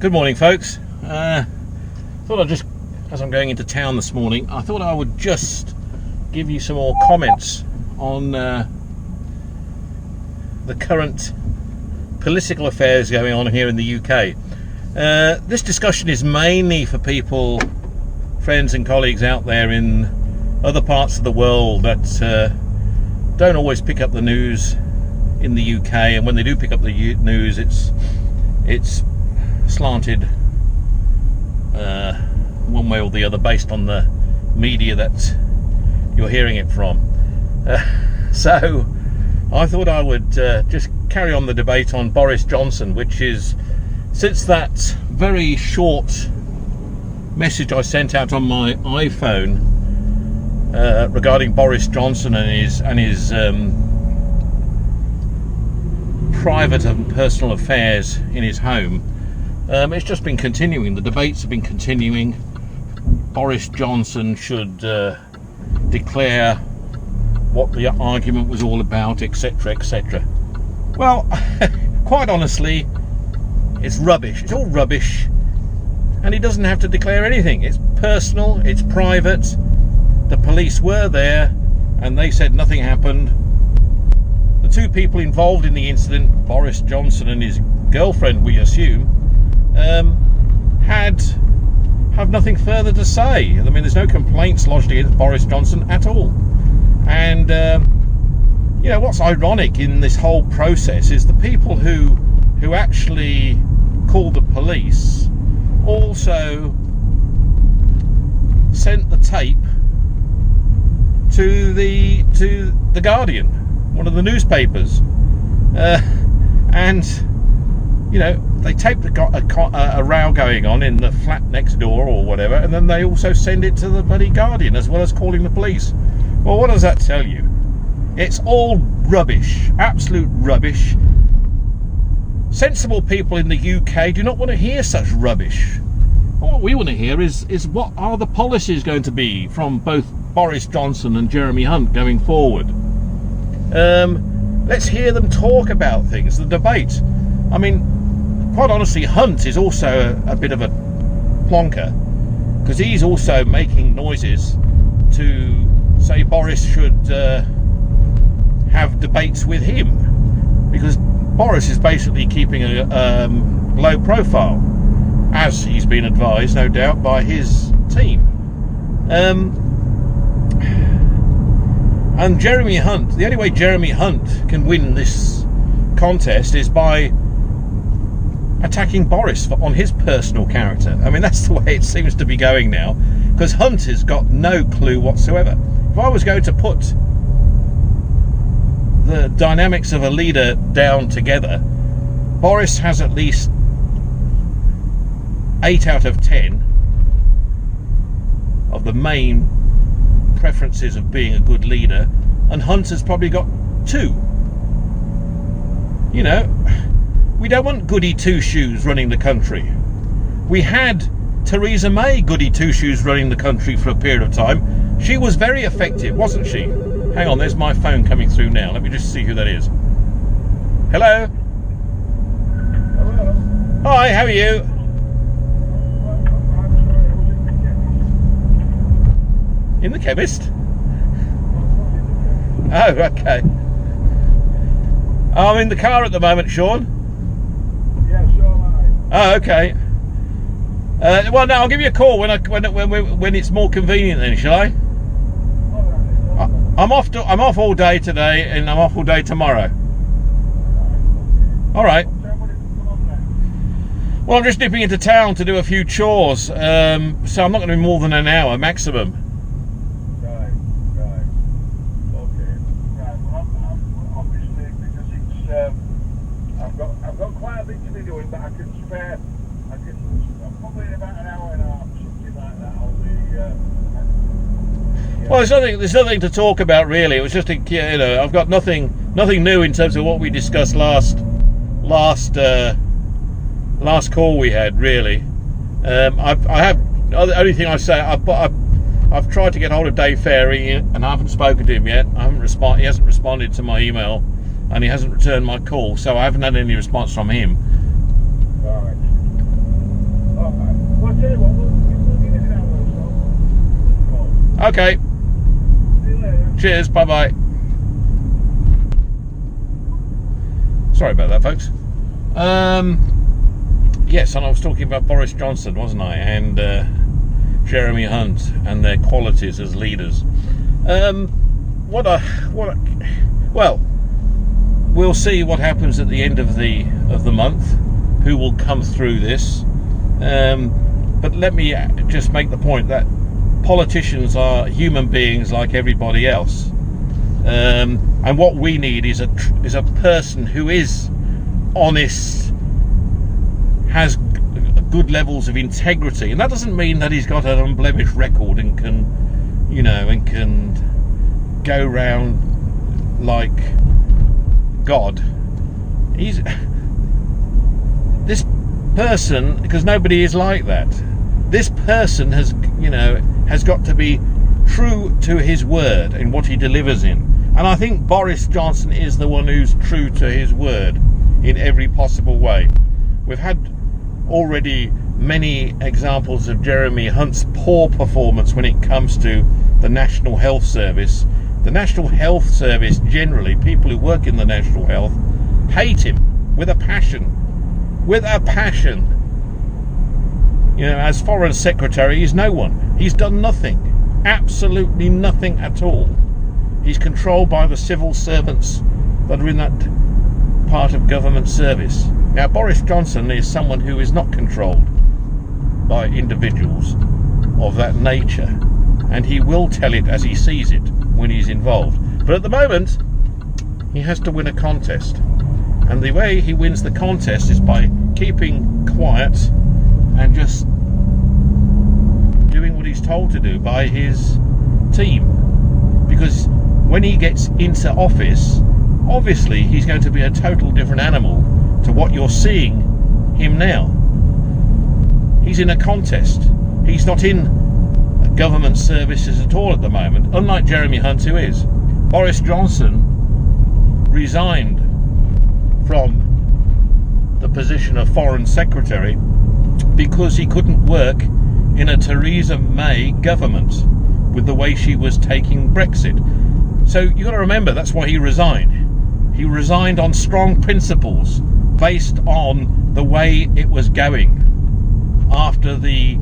Good morning, folks. Thought I'd just, as I'm going into town this morning, I thought I would just give you some more comments on the current political affairs going on here in the UK. This discussion is mainly for people, friends and colleagues out there in other parts of the world that don't always pick up the news in the UK, and when they do pick up the news, it's slanted one way or the other based on the media that you're hearing it from. So I thought I would just carry on the debate on Boris Johnson, which is, since that very short message I sent out on my iPhone regarding Boris Johnson and his private and personal affairs in his home, it's just been continuing. The debates have been continuing. Boris Johnson should declare what the argument was all about, etc., etc. Well, quite honestly, it's rubbish. It's all rubbish, and he doesn't have to declare anything. It's personal, it's private. The police were there, and they said nothing happened. The two people involved in the incident, Boris Johnson and his girlfriend, we assume, have nothing further to say. I mean, there's no complaints lodged against Boris Johnson at all. And you know, what's ironic in this whole process is the people who actually called the police also sent the tape to the Guardian, one of the newspapers, and you know, they taped a row going on in the flat next door or whatever, and then they also send it to the bloody Guardian as well as calling the police. Well, what does that tell you? It's all rubbish, absolute rubbish. Sensible people in the UK do not want to hear such rubbish. What we want to hear is what are the policies going to be from both Boris Johnson and Jeremy Hunt going forward. Let's hear them talk about things, the debate. I mean, quite honestly, Hunt is also a bit of a plonker, because he's also making noises to say Boris should have debates with him, because Boris is basically keeping a low profile, as he's been advised, no doubt, by his team. And Jeremy Hunt, the only way Jeremy Hunt can win this contest is by attacking Boris on his personal character. I mean, that's the way it seems to be going now, because Hunt has got no clue whatsoever. If I was going to put the dynamics of a leader down together, Boris has at least 8 out of 10 of the main preferences of being a good leader, and Hunt has probably got 2. You know, we don't want goody two-shoes running the country. We had Theresa May goody two-shoes running the country for a period of time. She was very effective, wasn't she? Hang on, there's my phone coming through now. Let me just see who that is. Hello? Hello. Hi, how are you? In the chemist? Oh, okay. I'm in the car at the moment, Sean. Yeah, so am Oh, okay. Well, no, I'll give you a call when it's more convenient. Then, shall I? I'm off all day today, and I'm off all day tomorrow. All right. Well, I'm just nipping into town to do a few chores, so I'm not going to be more than an hour maximum. Right. Okay. Right. Well, I'm obviously, because it's I've got quite a bit to be doing, but I can spare. Probably in about an hour and a half, something like that. I'll be. Well, there's nothing to talk about really. It was just I've got nothing new in terms of what we discussed last call we had, really. The only thing I say, I've tried to get hold of Dave Ferry, and I haven't spoken to him yet. He hasn't responded to my email, and he hasn't returned my call, so I haven't had any response from him. Right. tell you what, we'll give it an hour or so. Okay, See you later. cheers, bye-bye. Sorry about that, folks. Yes, and I was talking about Boris Johnson, wasn't I? And Jeremy Hunt and their qualities as leaders. Well, we'll see what happens at the end of the month. Who will come through this? But let me just make the point that politicians are human beings like everybody else, and what we need is a person who is honest, has good levels of integrity, and that doesn't mean that he's got an unblemished record and can go round like God. This person, because nobody is like that. This person has got to be true to his word in what he delivers in, and I think Boris Johnson is the one who's true to his word in every possible way. We've had already many examples of Jeremy Hunt's poor performance when it comes to the National Health Service. The National Health Service, generally, people who work in the National Health hate him with a passion. With a passion. As Foreign Secretary, he's no one. He's done nothing. Absolutely nothing at all. He's controlled by the civil servants that are in that part of government service. Now, Boris Johnson is someone who is not controlled by individuals of that nature, and he will tell it as he sees it when he's involved. But at the moment, he has to win a contest, and the way he wins the contest is by keeping quiet and just doing what he's told to do by his team. Because when he gets into office, obviously he's going to be a total different animal to what you're seeing him now. He's in a contest. He's not in government services at all at the moment, unlike Jeremy Hunt, who is. Boris Johnson resigned from the position of Foreign Secretary because he couldn't work in a Theresa May government with the way she was taking Brexit. So you've got to remember, that's why he resigned. He resigned on strong principles based on the way it was going after the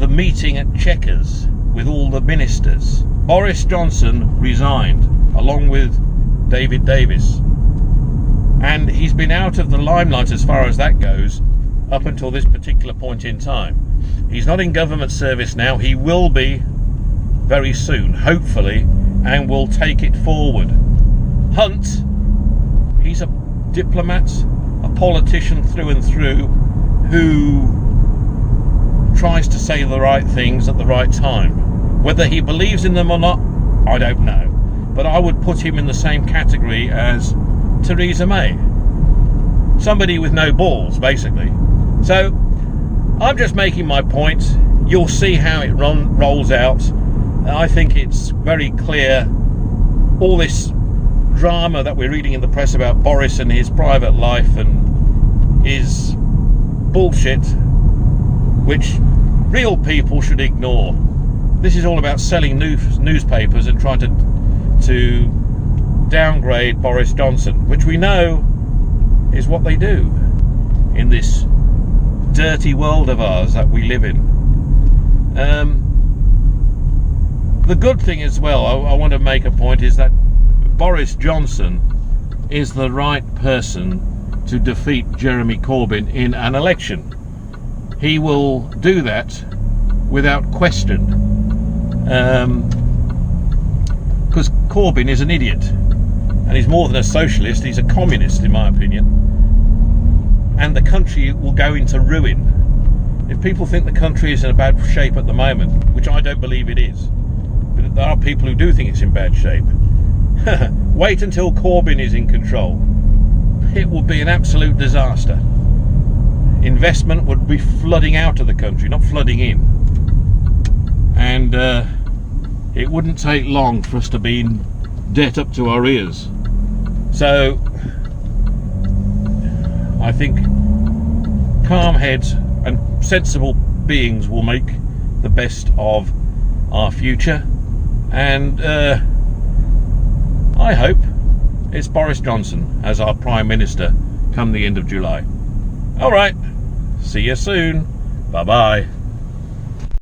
meeting at Chequers with all the ministers. Boris Johnson resigned along with David Davis, and he's been out of the limelight as far as that goes up until this particular point in time. He's not in government service now. He will be very soon, hopefully, and will take it forward. Hunt, he's a diplomat, a politician through and through, who tries to say the right things at the right time. Whether he believes in them or not, I don't know. But I would put him in the same category as Theresa May. Somebody with no balls, basically. So, I'm just making my point. You'll see how it rolls out. I think it's very clear. All this drama that we're reading in the press about Boris and his private life and is bullshit, which real people should ignore. This is all about selling newspapers and trying to downgrade Boris Johnson, which we know is what they do in this dirty world of ours that we live in. The good thing as well, I want to make a point, is that Boris Johnson is the right person to defeat Jeremy Corbyn in an election. He will do that without question, because Corbyn is an idiot, and he's more than a socialist, he's a communist in my opinion, and the country will go into ruin. If people think the country is in a bad shape at the moment, which I don't believe it is, but there are people who do think it's in bad shape, wait until Corbyn is in control. It will be an absolute disaster. Investment would be flooding out of the country, not flooding in. And it wouldn't take long for us to be in debt up to our ears. So I think calm heads and sensible beings will make the best of our future, and I hope it's Boris Johnson as our Prime Minister come the end of July. All right, see you soon. Bye bye.